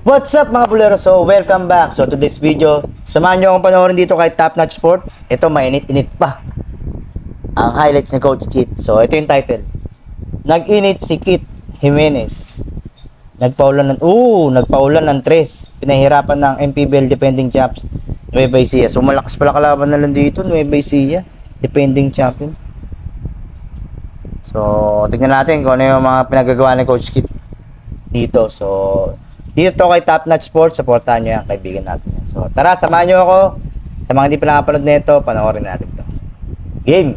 What's up mga bulero? So, welcome back. So, to this video, samahan nyo akong panoorin dito kay Top Notch Sports. Ito, mainit-init pa ang highlights ni Coach Kit. So, ito yung title. Nag-init si Kit Jimenez. Nagpaulan ng tres. Pinahirapan ng MPBL defending champs Nueva Ecija. So, malakas pala kalaban na lang dito, Nueva Ecija. Defending champion. So, tignan natin kung ano yung mga pinagagawa ni Coach Kit dito. So, dito to kay Top Notch Sports, supportahan nyo yan, kaibigan natin. So, tara, samahan nyo ako. Sa mga hindi pa nakapanood nito, panoorin natin to. Game!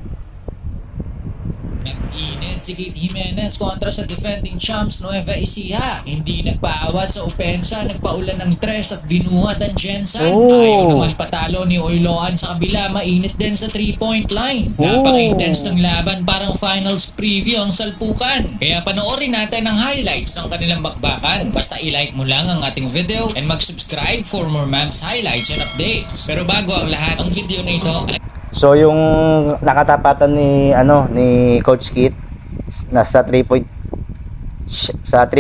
Nag-init si Kit Jimenez kontra sa defending champs Nueva Ecija. Hindi nagpaawat sa opensa, nagpaulan ng tres at binuhat ang Jensen. Ayaw naman patalo ni Oiloan sa kabila, mainit din sa 3-point line. Napaka-intense ng laban, parang finals preview ang salpukan. Kaya panoorin natin ang highlights ng kanilang bakbakan. Basta i-like mo lang ang ating video and mag-subscribe for more Mavs highlights and updates. Pero bago ang lahat, ang video na ito ay So, yung nakatapatan ni Coach Kit nasa 3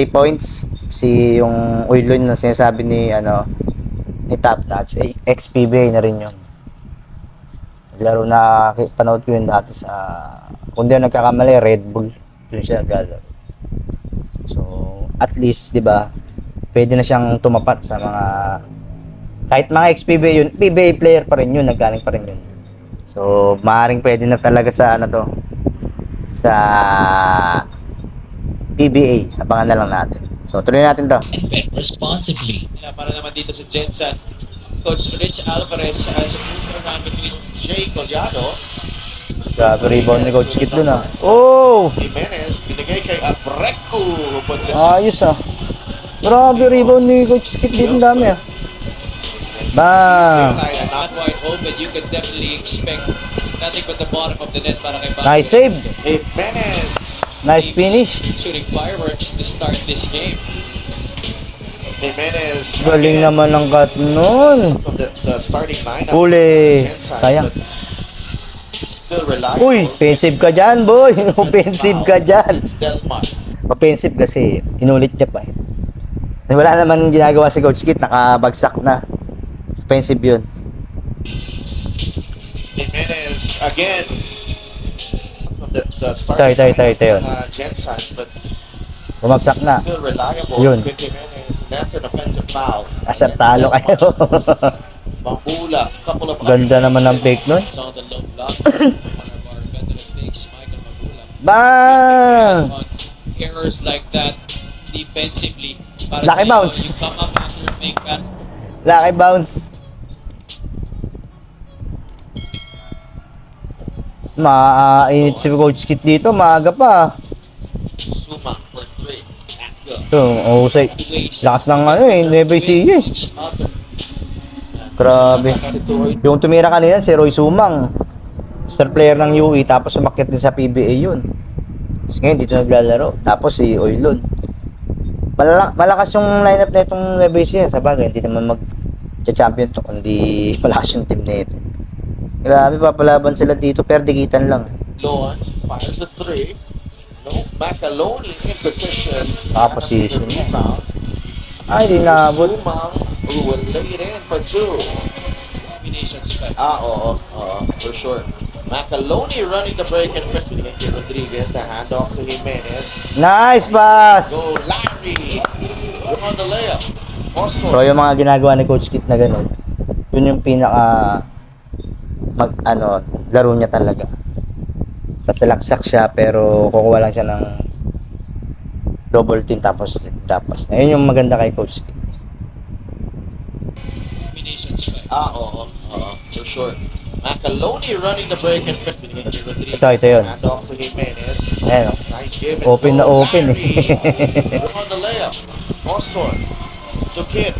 points si yung Oilon na sinasabi ni Top Notch, ex-PBA na rin yun. Laro na panood ko yun dati sa, kung di nagkakamali, Red Bull. Doon siya naglalaro. So, at least, di ba, pwede na siyang tumapat sa mga, kahit mga ex-PBA yun, PBA player pa rin yun, naggaling pa rin yun. So, maaaring pwede na talaga sa sa PBA. Abangan na lang natin. So, tuloy natin to. and bet responsibly. Para naman dito sa Jensen, Coach Rich Alvarez has a move around between Jay Collado. Grabe rebound ni Coach Kit dun Oh! Jimenez, binigay kay Abreco. Ayos Grabe rebound ni Coach Kit dito, dami Bang! Not wide open, you can definitely expect nothing but the bottom of the net para kay Nice save! Jimenez. Nice finish! Shooting fireworks to start this game. Jimenez. Galing naman ng cut nun! The starting lineup. Uli! Sayang! Still reliable. Uy! Offensive ka dyan, boy! Offensive ka dyan! Delmar. Offensive kasi inulit niya pa Wala naman ginagawa si Coach Kit, nakabagsak na. Offensive yun. Jimenez again. The starting Tayo. Jensen, but Bumagsak na. still reliable. Yun. With Jimenez, that's an offensive foul. Asar talo kayo. Mambula, couple of Ganda naman ng fake nun. on the low block. One of our veteran bigs, Michael Mambula. Bang! On errors like that defensively. Para Lucky sa bounce. You come up after make that. Lucky bounce. Mainit si Coach Kit dito, maaga pa. Suma for 3. That's good. Ito, usay. Lakas ng Nueva Ecija Grabe. Yung tumira kanina si Roy Sumang, star player ng UE, tapos umakyat din sa PBA yun. Tapos ngayon dito naglalaro. Tapos si Oilon. Malakas yung lineup na itong Nueva Ecija. Sabagay, hindi naman mag-champion to, kundi malakas yung team na ito. Grabe, papalaban sila dito, pero dikitan lang. Loan fires a 3. No, Macaloni in position. Position niya. Rebound. Ay, di naabot. Sumang who will lay it in for 2. Combination spec. Oo, for sure. Macaloni running the break and pressing it to Rodriguez. The handoff to Jimenez. Nice pass! Go Larry on the layup. Also, So, yung mga ginagawa ni Coach Kit na gano'n, yun yung pinaka laro niya talaga. Sasalaksak siya pero kukuha lang siya ng double team tapos. Ayun yung maganda kay Coach Kit. combination spec. Oo, for sure. Macaloni running the break and pressing it to Rodriguez. Ito yun. Handoff to Jimenez. Ayan Nice give. Open na open Larry on the layup. Osor to Kid.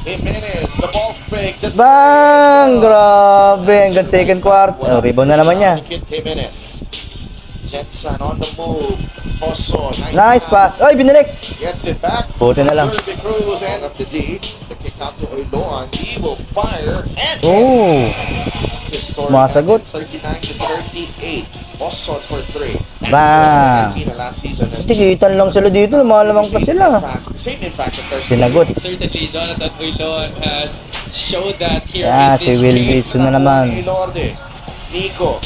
Jimenez, the ball fake. Bang! Grabe! Hanggang second quarter. Rebound na naman niya. Kid Jimenez. Jensen on the move. Osor. Nice pass. Ay, binalik! Gets it back. Buti na lang. Kirby Cruz and up to D. The kick out to Oiloan. He will fire and Oh! to Sumasagot. 39-38. Osod for 3. Bang! Last season. Tigitan lang sila dito, lumalamang pa sila. Same impact of first Sinagot. Certainly, Jonathan Uylon has showed that here Yeah, in si this Will game. Wilson na naman. Ilorde. Nico.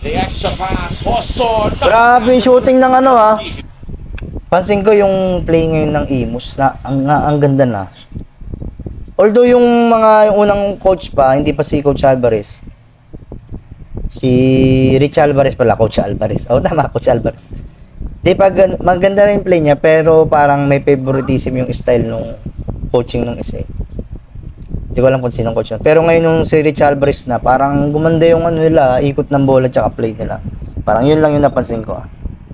The extra pass. Osod. Grabe yung shooting ng ano ha. Pansin ko yung play ngayon ng Imus na ang ganda na. Although yung unang coach pa, hindi pa si Coach Alvarez. Si Rich Alvarez pala, Coach Alvarez. Oh, tama, Coach Alvarez. Di pa maganda rin yung play niya, pero parang may favoritism yung style nung coaching ng isa. Hindi ko alam kung sinong coach yun. Pero ngayon yung si Rich Alvarez na, parang gumanda yung ano nila, ikot ng bola tsaka play nila. Parang yun lang yung napansin ko.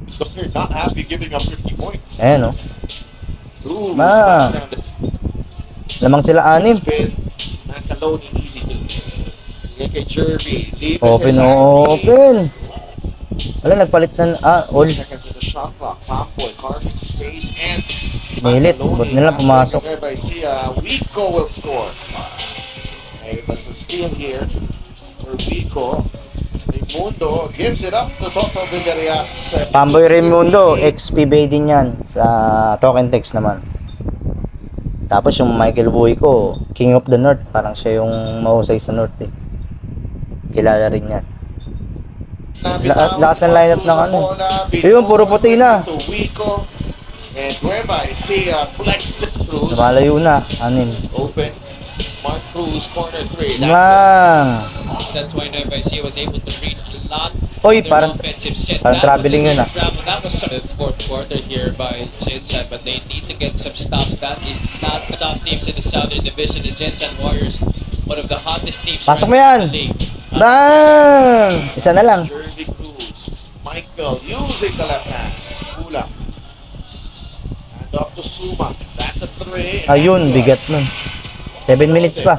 So they're not happy giving up 50 points. Ayan, no? Ooh, Ah. smash down the Lamang sila anim. spin. Mancaloni easy to. Kay Jervy. Deep Open, is it, open. Wala, nagpalit na, all. Seconds in the shot clock. Top boy carving space and Nilit. Ba't nila pumasok? By Sia. Wico will score. Hey, that's a steal here for Wico. Raimundo gives it up to Toto Villarias. Pamboy Raimundo, ex-PBA din yan. Sa Token Text naman. Tapos yung Michael Buico, King of the North. Parang siya yung mahusay sa North eh. Kilala rin yan. Lakas ng lineup ng ano. Ayun, puro puti na. To Wico and Nueva Ecija flex it through. Lumalayo na, anim. Open. Mark Cruz corner 3. That's why Nueva Ecija was able to read a lot Oy, of their parang offensive sets. parang That was traveling a yun, great travel. That was the fourth quarter here by Jinsan, but they need to get some stops. That is not the top teams in the Southern Division. The Jinsan Warriors, one of the hottest teams Pasok mo right yan. in the league. Bang! Isa na lang. Jersey Cruz. Michael using the left hand. Pula. And off to Suma. That's a 3. Ayun, bigat nun. 7 minutes pa.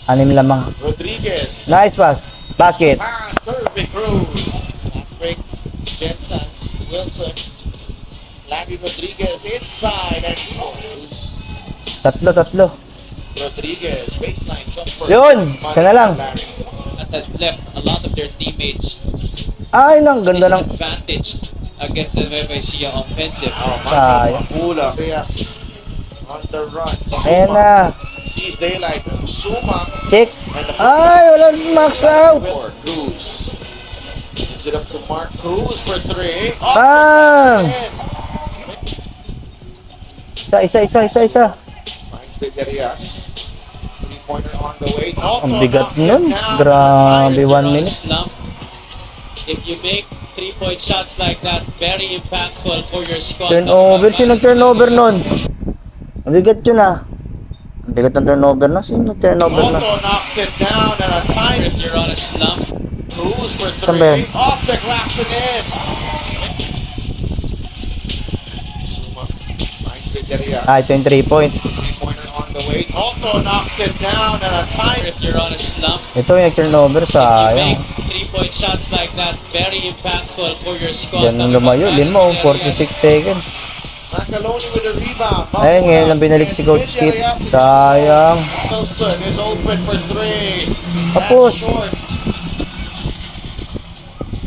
Anim lamang. Rodriguez. Nice pass. Basket. Pass. Jersey Cruz. That's break. Jensen. Wilson. Larry Rodriguez inside and scores. Tatlo. Rodriguez. Baseline jumper. Yun, isa na lang. That has left a lot of their teammates Ay, nang ganda ng... disadvantaged against the Nueva Ecija offensive. Oh, Sayang. Pula. Reyes. On the run. Ayan na. Sees daylight. Suma. Check. And the Ay, wala max out. Cruz. Gives it up to Mark Cruz for 3. Bang! Isa. Finds Villarias. 3-pointer on the way. Ang bigat nun. Grabe, 1 minute. Slump. If you make 3-point shots like that, very impactful for your squad. Turnover. Sino turnover nun? Ang bigat yun ah. Ang bigat ng turnover nun. Sino turnover nun? Otto knocks it down and a time. If you're on a slump, Cruz for Saan ba 3. yan? Off the glass and in. Suma finds Villarias. Ah, ito yung 3-point. 3-pointer on the way. Otto knocks it down and a time. if you're on a slump, Ito yung turnover. you Sayang. make 3-point shots like that, very impactful for your squad. Diyan nung lumayo. 5, 46 seconds. Mancaloni with the rebound. Ayun, ngayon lang binalik si Coach Skip. Sayang. Wilson is open for 3. Tapos. That's short.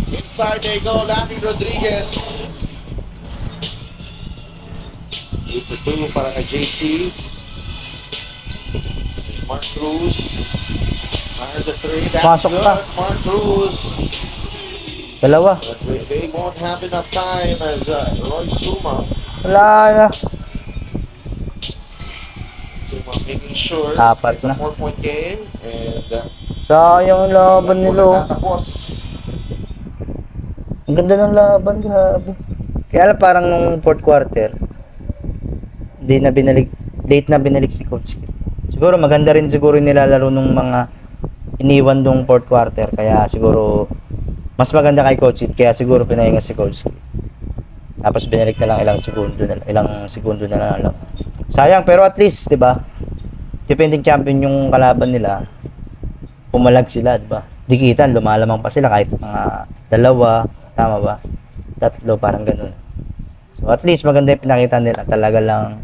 Inside they go, Larry Rodriguez. 2-2 para kay JC. Mark Cruz. Fires a 3. That's Pasok good. pa. Mark Cruz. Dalawa. But they won't have enough time as Roy Suma. Wala na. Suma making sure Apat it's a na. 4-point game. And Sayang yung laban nila. oh. Tatapos. Ang ganda ng laban, grabe. Kaya lang parang nung fourth quarter, late na binalik si Coach Skip. Siguro maganda rin siguro yung nilalaro nung mga iniwan nung fourth quarter. Kaya siguro mas maganda kay Coach Skip. Kaya siguro pinahinga si Coach Skip. Tapos binalik na lang ilang segundo na lang. Sayang, pero at least, 'di ba? Defending champion yung kalaban nila. Pumalag sila, 'di ba? Dikitan, lumalamang pa sila kahit mga 2, tama ba? 3, parang ganun. So at least maganda yung pinakita nila. Talaga lang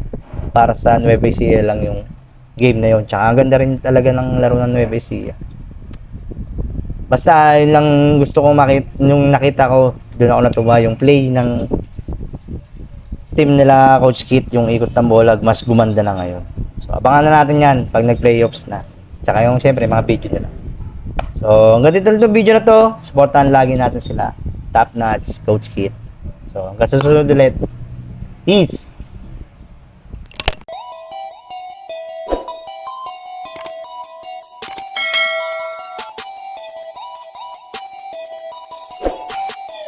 para sa Nueva Ecija lang yung game na yun. Tsaka ang ganda rin talaga ng laro ng Nueva Ecija. Basta yun lang gusto kong makita, yung nakita ko, doon ako natuwa yung play ng team nila Coach Kit, yung ikot ng bola, mas gumanda na ngayon. So abangan na natin yan pag nag-playoffs na. Tsaka yung syempre mga video nila. So hanggang dito lang itong video na to, supportahan lagi natin sila. Top notch, Coach Kit. So hanggang sa susunod ulit. Peace!